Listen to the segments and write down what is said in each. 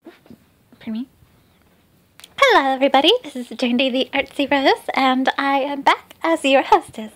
Pardon me. Hello everybody, this is Jandy the Artsy-Rose, and I am back as your hostess.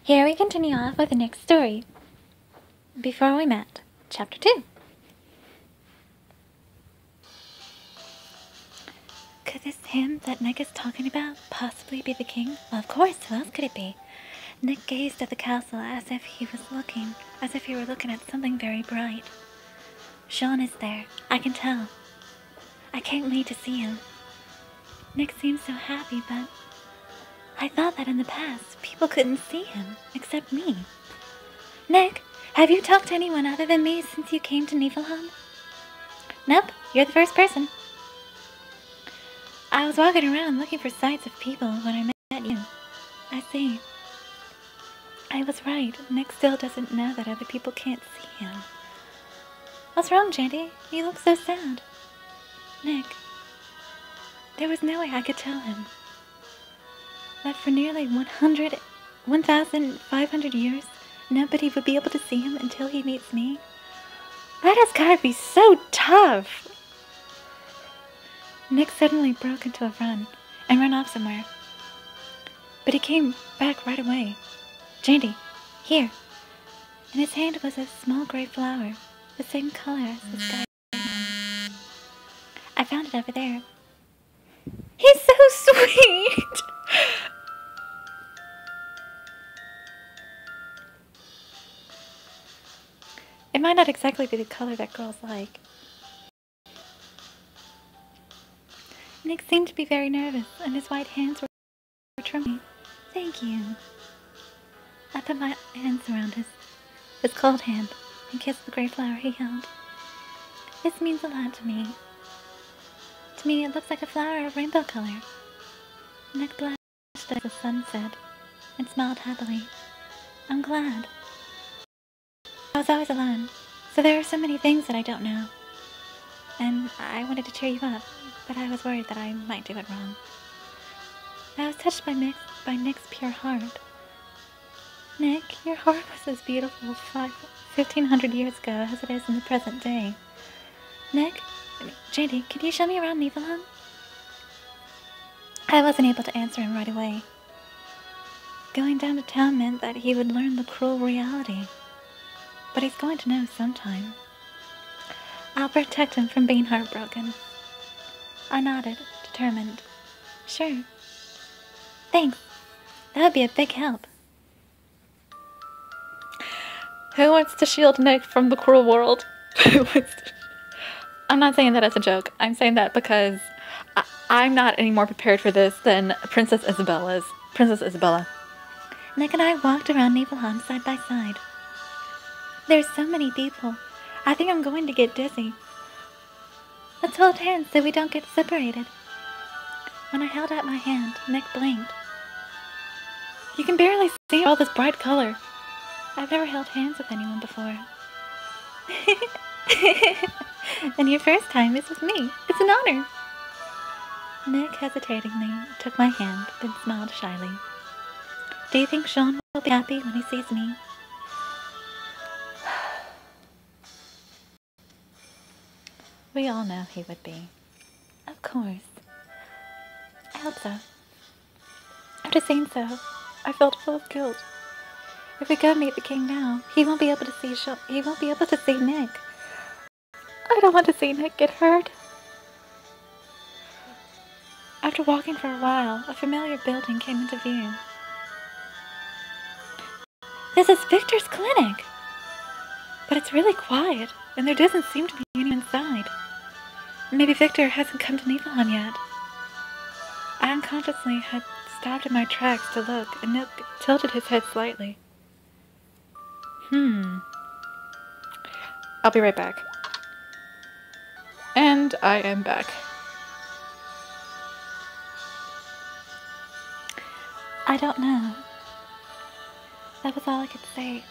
Here we continue off with the next story. Before we met, Chapter 2. Could this him that Nick is talking about possibly be the king? Well, of course, who else could it be? Nick gazed at the castle as if he were looking at something very bright. Sean is there, I can tell. I can't wait to see him. Nick seems so happy, but I thought that in the past, people couldn't see him, except me. Nick, have you talked to anyone other than me since you came to Niflheim? Nope, you're the first person. I was walking around looking for sights of people when I met you. I see. I was right. Nick still doesn't know that other people can't see him. What's wrong, Jandy? You look so sad. Nick, there was no way I could tell him that for nearly 1,500 years, nobody would be able to see him until he meets me. That has gotta be so tough. Nick suddenly broke into a run and ran off somewhere. But he came back right away. Jandy, here. In his hand was a small gray flower, the same color as the sky. I found it over there. He's so sweet! It might not exactly be the color that girls like. Nick seemed to be very nervous, and his white hands were trembling. Thank you. I put my hands around his cold hand and kissed the gray flower he held. This means a lot to me. To me, it looks like a flower of rainbow color. Nick blushed as the sun set and smiled happily. I'm glad. I was always alone, so there are so many things that I don't know. And I wanted to cheer you up, but I was worried that I might do it wrong. I was touched by Nick's pure heart. Nick, your heart was as beautiful 1,500 years ago as it is in the present day. Nick, Jandy, can you show me around Niflheim? I wasn't able to answer him right away. Going down to town meant that he would learn the cruel reality. But he's going to know sometime. I'll protect him from being heartbroken. I nodded, determined. Sure. Thanks. That would be a big help. Who wants to shield Nick from the cruel world? I'm not saying that as a joke. I'm saying that because I'm not any more prepared for this than Princess Isabella is. Princess Isabella. Nick and I walked around Niflheim side by side. There's so many people. I think I'm going to get dizzy. Let's hold hands so we don't get separated. When I held out my hand, Nick blinked. You can barely see all this bright color. I've never held hands with anyone before. And your first time is with me. It's an honor. Nick hesitatingly took my hand, then smiled shyly. Do you think Sean will be happy when he sees me? We all know he would be. Of course. I hope so. After saying so, I felt full of guilt. If we go meet the king now, he won't be able to see he won't be able to see Nick. I don't want to see Nick get hurt. After walking for a while, a familiar building came into view. This is Victor's clinic! But it's really quiet, and there doesn't seem to be anyone inside. Maybe Victor hasn't come to Niflheim yet. I unconsciously had stopped in my tracks to look, and Nick tilted his head slightly. I'll be right back. And I am back. I don't know. That was all I could say.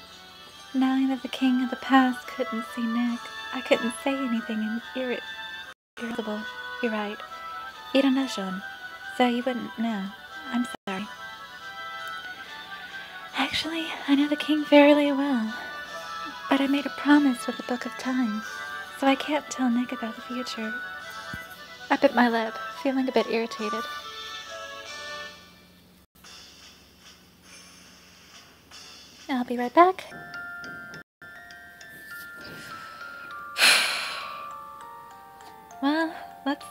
Knowing that the king of the past couldn't see Nick, I couldn't say anything irritable. You're right. You don't know Sean, so you wouldn't know. I'm sorry. Actually, I know the king fairly well, but I made a promise with the Book of Time, so I can't tell Nick about the future. I bit my lip, feeling a bit irritated. I'll be right back. Well, let's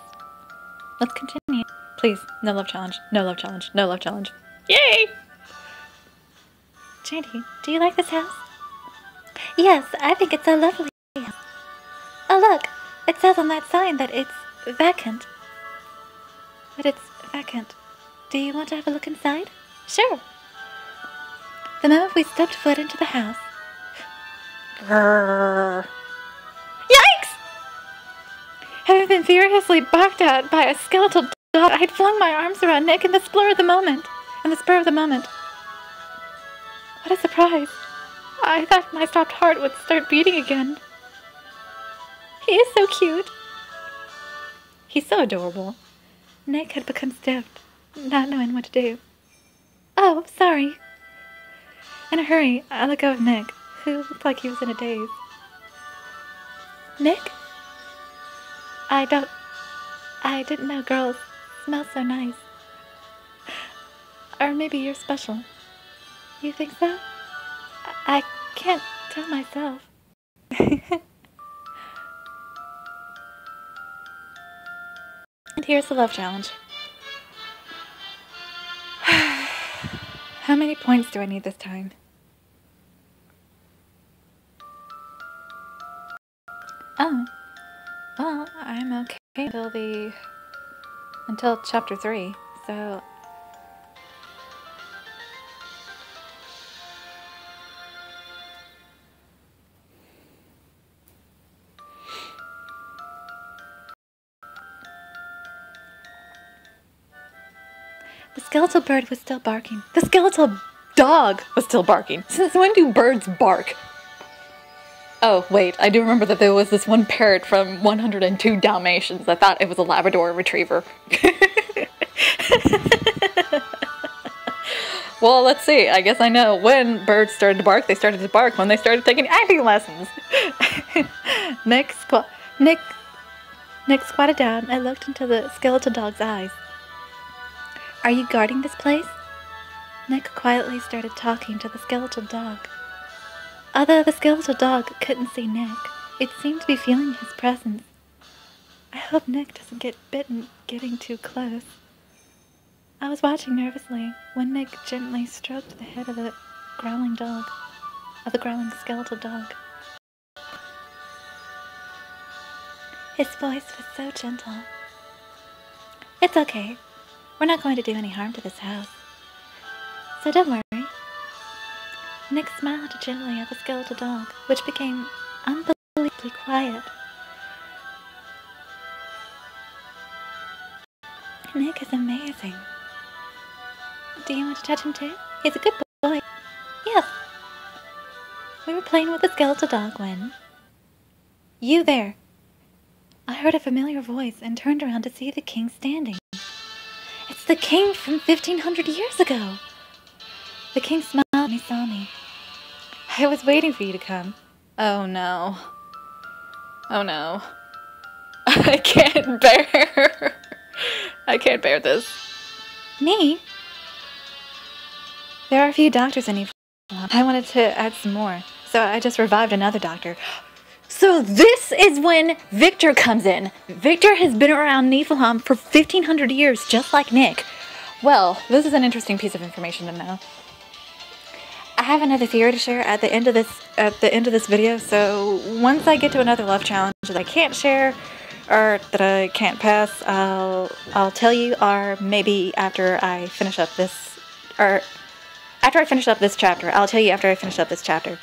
continue. Please, no love challenge, no love challenge, no love challenge. Yay! Jandy, do you like this house? Yes, I think it's a lovely house. Oh look, it says on that sign that it's vacant. But it's vacant. Do you want to have a look inside? Sure. The moment we stepped foot into the house... Grrr. Yikes! Having been furiously barked at by a skeletal dog, I had flung my arms around Nick in the spur of the moment. What a surprise. I thought my stopped heart would start beating again. He is so cute. He's so adorable. Nick had become stiffed, not knowing what to do. Oh, sorry. In a hurry, I let go of Nick, who looked like he was in a daze. Nick? I didn't know girls smell so nice. Or maybe you're special. You think so? I can't tell myself. And here's the love challenge. How many points do I need this time? Oh. Well, I'm okay until chapter 3, so... The skeletal bird was still barking. The skeletal dog was still barking. Since when do birds bark? Oh, wait, I do remember that there was this one parrot from 102 Dalmatians. I thought it was a Labrador retriever. Well, let's see. I guess I know when birds started to bark. They started to bark when they started taking acting lessons. Nick squatted down and looked into the skeletal dog's eyes. Are you guarding this place? Nick quietly started talking to the skeletal dog. Although the skeletal dog couldn't see Nick, it seemed to be feeling his presence. I hope Nick doesn't get bitten getting too close. I was watching nervously when Nick gently stroked the head of the growling skeletal dog. His voice was so gentle. It's okay. We're not going to do any harm to this house. So don't worry. Nick smiled gently at the skeletal dog, which became unbelievably quiet. Nick is amazing. Do you want to touch him too? He's a good boy. Yes. We were playing with the skeletal dog when... You there! I heard a familiar voice and turned around to see the king standing. It's the king from 1500 years ago! The king smiled when he saw me. I was waiting for you to come. Oh no. Oh no. I can't bear this. Me? There are a few doctors in Niflheim. I wanted to add some more, so I just revived another doctor. So this is when Victor comes in. Victor has been around Niflheim for 1500 years, just like Nick. Well, this is an interesting piece of information to know. I have another theory to share at the end of this video, so once I get to another love challenge that I can't share or that I can't pass, I'll tell you, or maybe after I finish up this, or after I finish up this chapter. I'll tell you after I finish up this chapter.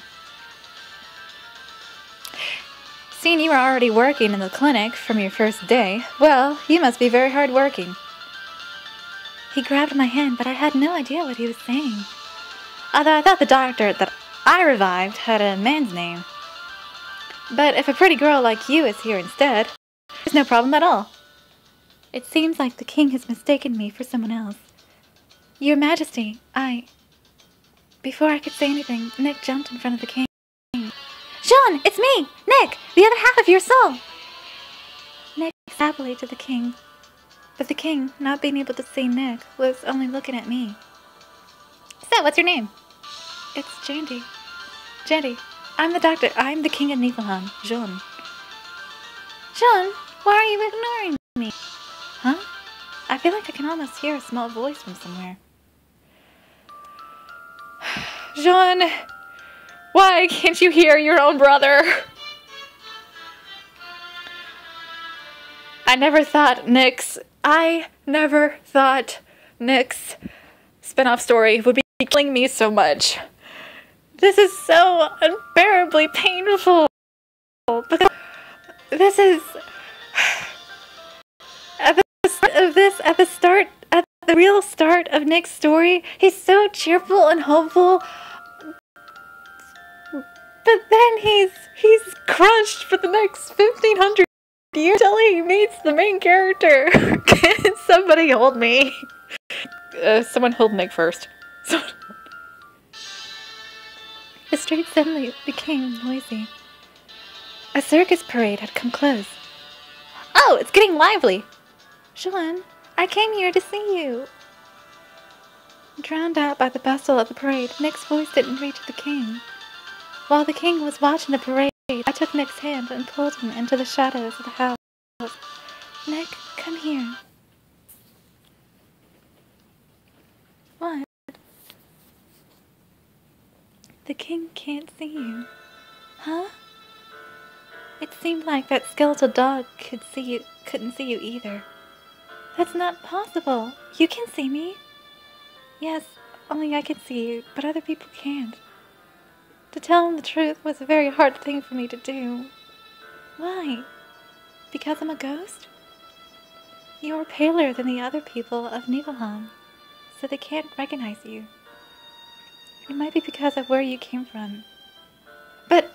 Seeing you are already working in the clinic from your first day, well, you must be very hard working. He grabbed my hand, but I had no idea what he was saying. Although I thought the doctor that I revived had a man's name. But if a pretty girl like you is here instead, there's no problem at all. It seems like the king has mistaken me for someone else. Your Majesty, Before I could say anything, Nick jumped in front of the king. Jean, it's me, Nick, the other half of your soul. Nick happily to the king, but the king, not being able to see Nick, was only looking at me. So, what's your name? It's Jandy. Jandy, I'm the doctor. I'm the king of Niflheim, Jean. Jean, why are you ignoring me? Huh? I feel like I can almost hear a small voice from somewhere. Jean, why can't you hear your own brother? I never thought Nick's spin-off story would be killing me so much. This is so unbearably painful. Because this is at the real start of Nick's story. He's so cheerful and hopeful, but then he's crushed for the next 1,500 years until he meets the main character. Can somebody hold me? Someone hold Nick first. The street suddenly became noisy. A circus parade had come close. Oh, it's getting lively! Jean, I came here to see you. Drowned out by the bustle of the parade, Nick's voice didn't reach the king. While the king was watching the parade, I took Nick's hand and pulled him into the shadows of the house. Nick, come here. What? The king can't see you. Huh? It seemed like that skeletal dog couldn't see you either. That's not possible. You can see me. Yes, only I can see you, but other people can't. To tell him the truth was a very hard thing for me to do. Why? Because I'm a ghost? You're paler than the other people of Niflheim, so they can't recognize you. It might be because of where you came from. But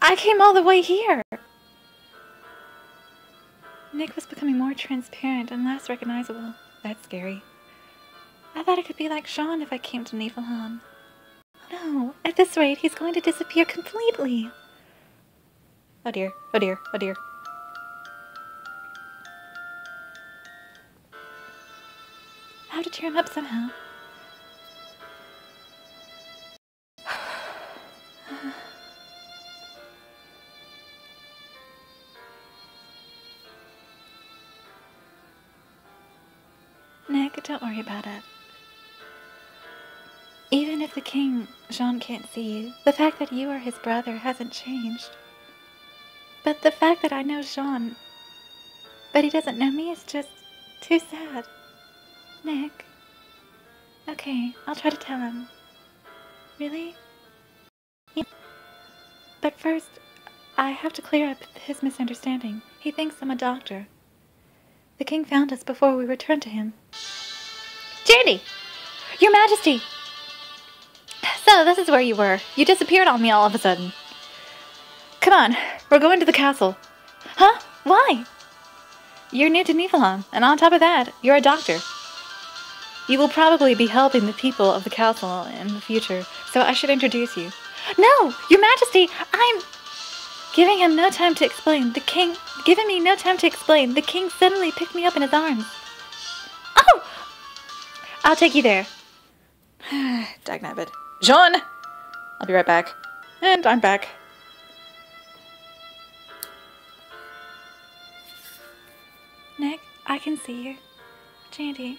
I came all the way here! Nick was becoming more transparent and less recognizable. That's scary. I thought I could be like Jean if I came to Niflheim. No, at this rate, he's going to disappear completely. Oh dear, oh dear, oh dear. I have to cheer him up somehow. Nick, don't worry about it. Even if the king, Jean, can't see you, the fact that you are his brother hasn't changed. But the fact that I know Jean, but he doesn't know me, is just too sad. Nick. Okay, I'll try to tell him. Really? Yeah. But first, I have to clear up his misunderstanding. He thinks I'm a doctor. The king found us before we returned to him. Jandy! Your Majesty! So, this is where you were. You disappeared on me all of a sudden. Come on, we're going to the castle. Huh? Why? You're new to Niflheim, and on top of that, you're a doctor. You will probably be helping the people of the castle in the future, so I should introduce you. No! Your Majesty! I'm... Giving me no time to explain, the king suddenly picked me up in his arms. Oh! I'll take you there. Dagnabbit. Jean! I'll be right back. And I'm back. Nick, I can see you. Jandy,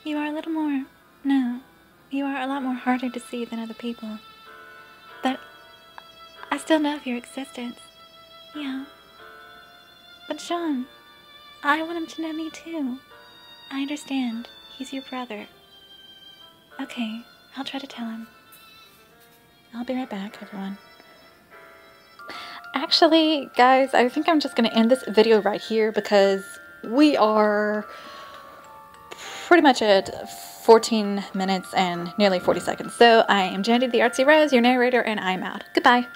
you are a little more... No, you are a lot more harder to see than other people. But I still know of your existence. Yeah. But Jean, I want him to know me too. I understand. He's your brother. Okay, I'll try to tell him. I'll be right back, everyone. Actually, guys, I think I'm just going to end this video right here because we are pretty much at 14 minutes and nearly 40 seconds. So I am Jandy the Artsy-Rose, your narrator, and I'm out. Goodbye.